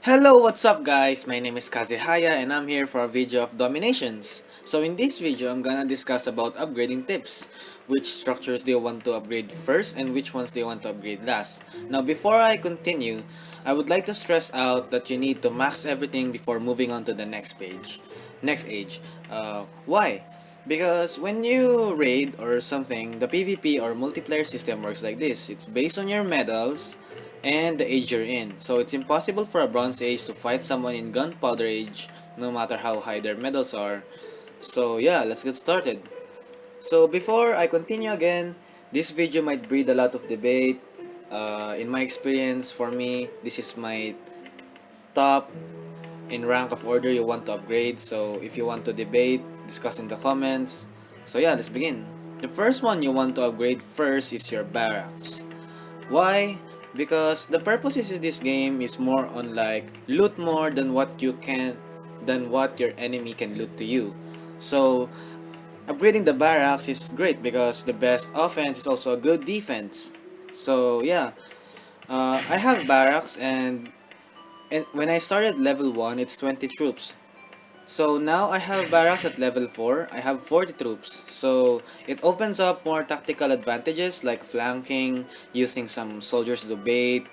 Hello, what's up guys? My name is Kazehaya and I'm here for a video of DomiNations. So in this video, I'm gonna discuss about upgrading tips. Which structures do you want to upgrade first and which ones do you want to upgrade last? Now before I continue, I would like to stress out that you need to max everything before moving on to the next page. Next age. Why? Because when you raid or something, the PvP or multiplayer system works like this. It's based on your medals and the age you're in. So it's impossible for a Bronze Age to fight someone in Gunpowder Age no matter how high their medals are. So yeah, let's get started. So before I continue again, this video might breed a lot of debate. In my experience, for me, this is my top in rank of order you want to upgrade. So if you want to debate, discuss in the comments. So yeah, let's begin. The first one you want to upgrade first is your barracks. Why? Because the purposes of this game is more on like loot more than what your enemy can loot to you. So upgrading the barracks is great because the best offense is also a good defense. So yeah, I have barracks and when I started level 1 it's 20 troops. So now I have barracks at level 4, I have 40 troops. So it opens up more tactical advantages like flanking, using some soldiers to bait.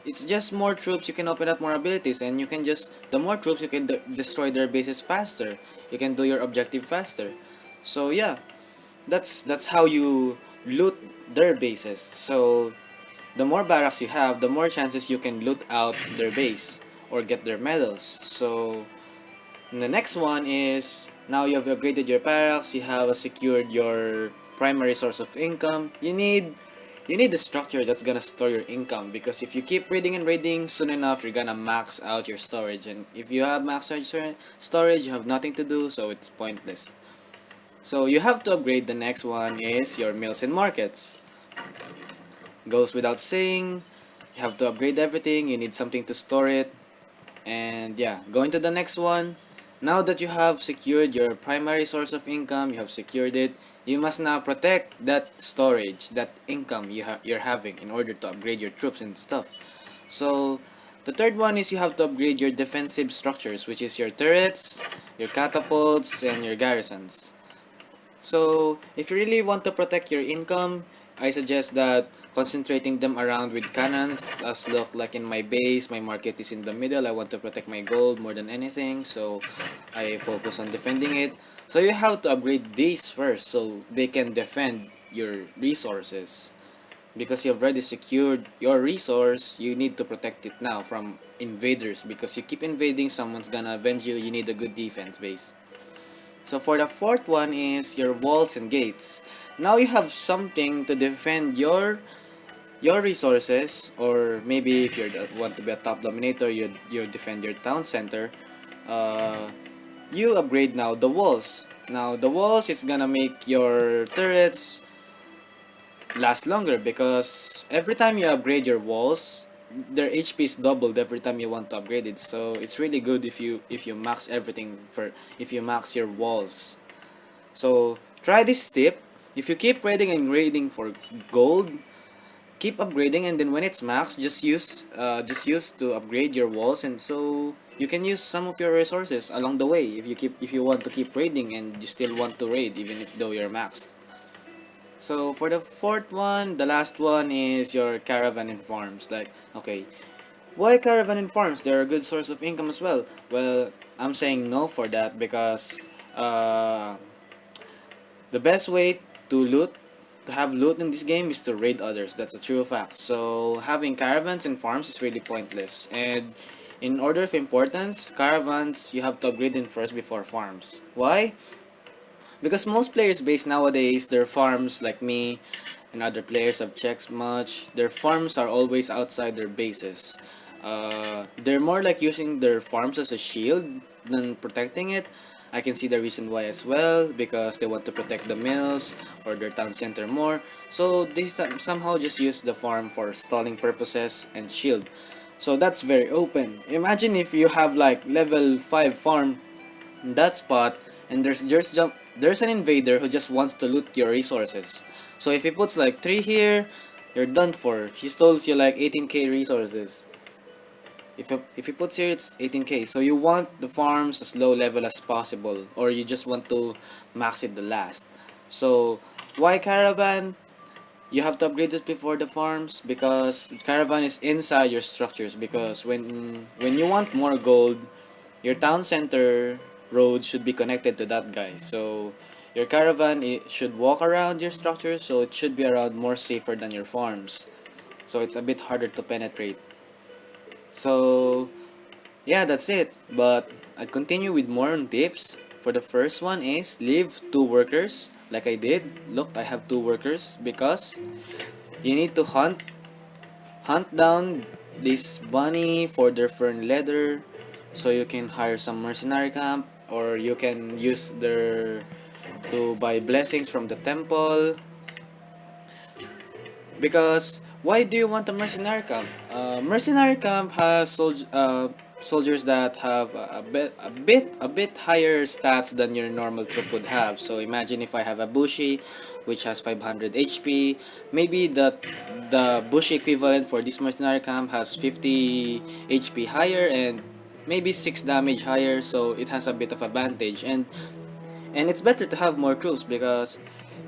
It's just more troops, you can open up more abilities and you can just, the more troops you can destroy their bases faster. You can do your objective faster. So yeah, that's how you loot their bases. So the more barracks you have, the more chances you can loot out their base or get their medals. So and the next one is now you have upgraded your barracks, you have secured your primary source of income. You need a structure that's gonna store your income because if you keep raiding and raiding, soon enough you're gonna max out your storage. And if you have max out your storage, you have nothing to do, so it's pointless. So you have to upgrade. The next one is your mills and markets. Goes without saying, you have to upgrade everything, you need something to store it. And yeah, going to the next one. Now that you have secured your primary source of income, you have secured it, you must now protect that storage, that income you're having in order to upgrade your troops and stuff. So the third one is you have to upgrade your defensive structures, which is your turrets, your catapults, and your garrisons. So, if you really want to protect your income, I suggest that concentrating them around with cannons. As look like in my base, my market is in the middle. I want to protect my gold more than anything, so I focus on defending it. So you have to upgrade these first so they can defend your resources. Because you've already secured your resource, you need to protect it now from invaders. Because you keep invading, someone's gonna avenge you. You need a good defense base. So for the fourth one is your walls and gates. Now you have something to defend your resources, or maybe if you want to be a top dominator, you defend your town center. Uh, you upgrade now the walls. Now the walls is gonna make your turrets last longer because every time you upgrade your walls, their HP is doubled every time you want to upgrade it. So it's really good if you max everything for if you max your walls. So try this tip. If you keep raiding and grading for gold, keep upgrading, and then when it's max, just use to upgrade your walls, and so you can use some of your resources along the way if you want to keep raiding and you still want to raid even if though you're maxed. So for the fourth one, the last one is your caravan and farms. Like, okay, why caravan and farms? They're a good source of income as well. Well, I'm saying no for that because uh, the best way to have loot in this game is to raid others. That's a true fact. So having caravans and farms is really pointless. And in order of importance, caravans you have to upgrade in first before farms. Why? Because most players base nowadays, their farms, like me and other players have checked much, their farms are always outside their bases. They're more like using their farms as a shield than protecting it. I can see the reason why as well, because they want to protect the mills or their town center more. So they somehow just use the farm for stalling purposes and shield. So that's very open. Imagine if you have like level 5 farm in that spot and there's an invader who just wants to loot your resources. So if he puts like 3 here, you're done for. He steals you like 18k resources. if he puts here, it's 18k. So you want the farms as low level as possible, or you just want to max it the last. So why Caravan? You have to upgrade it before the farms because Caravan is inside your structures. Because when you want more gold, your town center road should be connected to that guy. So your Caravan, it should walk around your structures, so it should be around more safer than your farms. So it's a bit harder to penetrate. So yeah, that's it. But I continue with more on tips. For the first one is leave 2 workers like I did. Look, I have 2 workers because you need to hunt down this bunny for their fern leather, so you can hire some mercenary camp, or you can use their to buy blessings from the temple. Because why do you want a mercenary camp? Mercenary camp has soldiers that have a bit higher stats than your normal troop would have. So imagine if I have a bushi, which has 500 HP, maybe the bushi equivalent for this mercenary camp has 50 HP higher and maybe 6 damage higher. So it has a bit of advantage, and it's better to have more troops because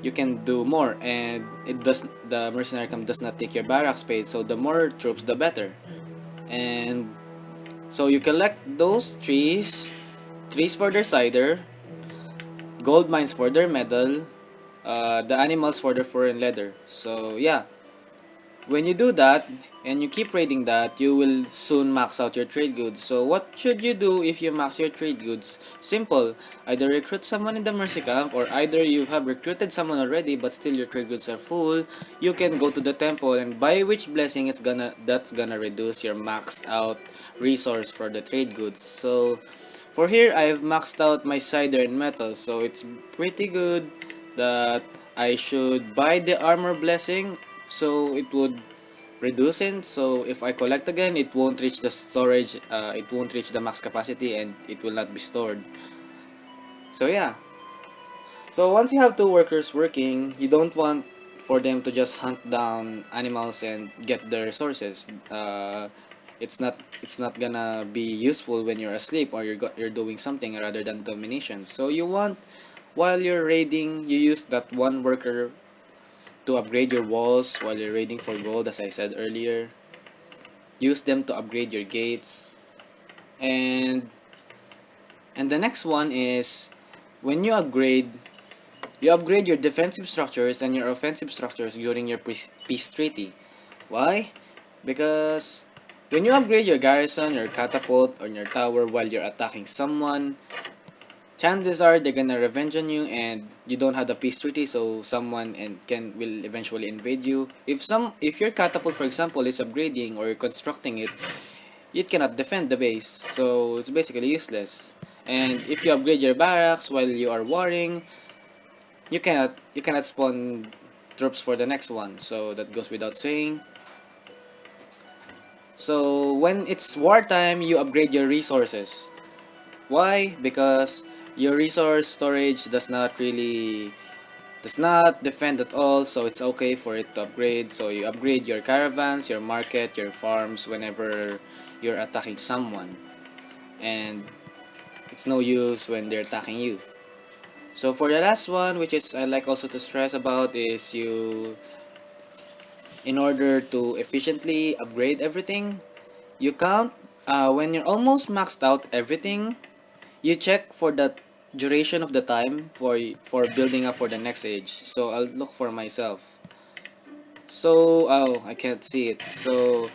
you can do more, and it does the mercenary camp does not take your barracks space, so the more troops the better. And so you collect those trees for their cider, gold mines for their metal, the animals for their fur and leather. So yeah, when you do that and you keep raiding that, you will soon max out your trade goods. So what should you do if you max your trade goods? Simple. Either recruit someone in the mercy camp, or either you have recruited someone already but still your trade goods are full. You can go to the temple and buy which blessing that's gonna reduce your maxed out resource for the trade goods. So for here, I've maxed out my cider and metal, so it's pretty good that I should buy the armor blessing, so it would reduce it. So if I collect again, it won't reach the storage, it won't reach the max capacity, and it will not be stored. So yeah. So once you have 2 workers working, you don't want for them to just hunt down animals and get the resources. It's not gonna be useful when you're asleep or you're doing something rather than domination. So you want, while you're raiding, you use that 1 worker to upgrade your walls while you're raiding for gold, as I said earlier. Use them to upgrade your gates. And the next one is when you upgrade your defensive structures and your offensive structures during your peace treaty. Why? Because when you upgrade your garrison, your catapult, or your tower while you're attacking someone, chances are they're gonna revenge on you, and you don't have the peace treaty, so someone will eventually invade you. If your catapult, for example, is upgrading or you're constructing it, it cannot defend the base, so it's basically useless. And if you upgrade your barracks while you are warring, you cannot spawn troops for the next one, so that goes without saying. So when it's wartime, you upgrade your resources. Why? Because your resource storage does not defend at all, so it's okay for it to upgrade. So you upgrade your caravans, your market, your farms whenever you're attacking someone, and it's no use when they're attacking you. So for the last one, which is I like also to stress about, is in order to efficiently upgrade everything, you count when you're almost maxed out everything. You check for the duration of the time for building up for the next age. So I'll look for myself. So I can't see it. So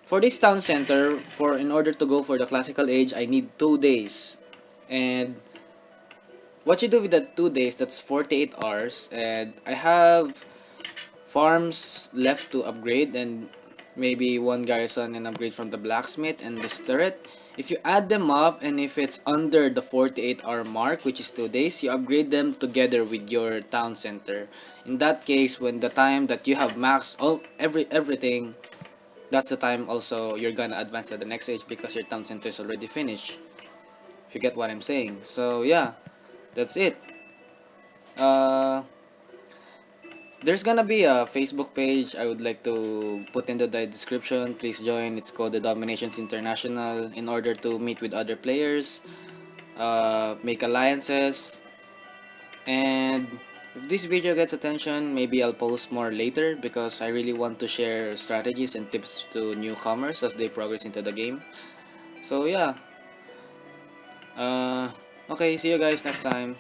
for this town center, in order to go for the classical age, I need 2 days. And what you do with that 2 days, that's 48 hours. And I have farms left to upgrade, and maybe 1 garrison and upgrade from the blacksmith and this turret. If you add them up, and if it's under the 48-hour mark, which is 2 days, you upgrade them together with your town center. In that case, when the time that you have maxed everything, that's the time also you're gonna advance to the next stage because your town center is already finished. If you get what I'm saying. So yeah, that's it. Uh, There's gonna be a Facebook page I would like to put into the description. Please join. It's called the DomiNations International, in order to meet with other players, make alliances, and if this video gets attention, maybe I'll post more later, because I really want to share strategies and tips to newcomers as they progress into the game. So yeah, okay, see you guys next time.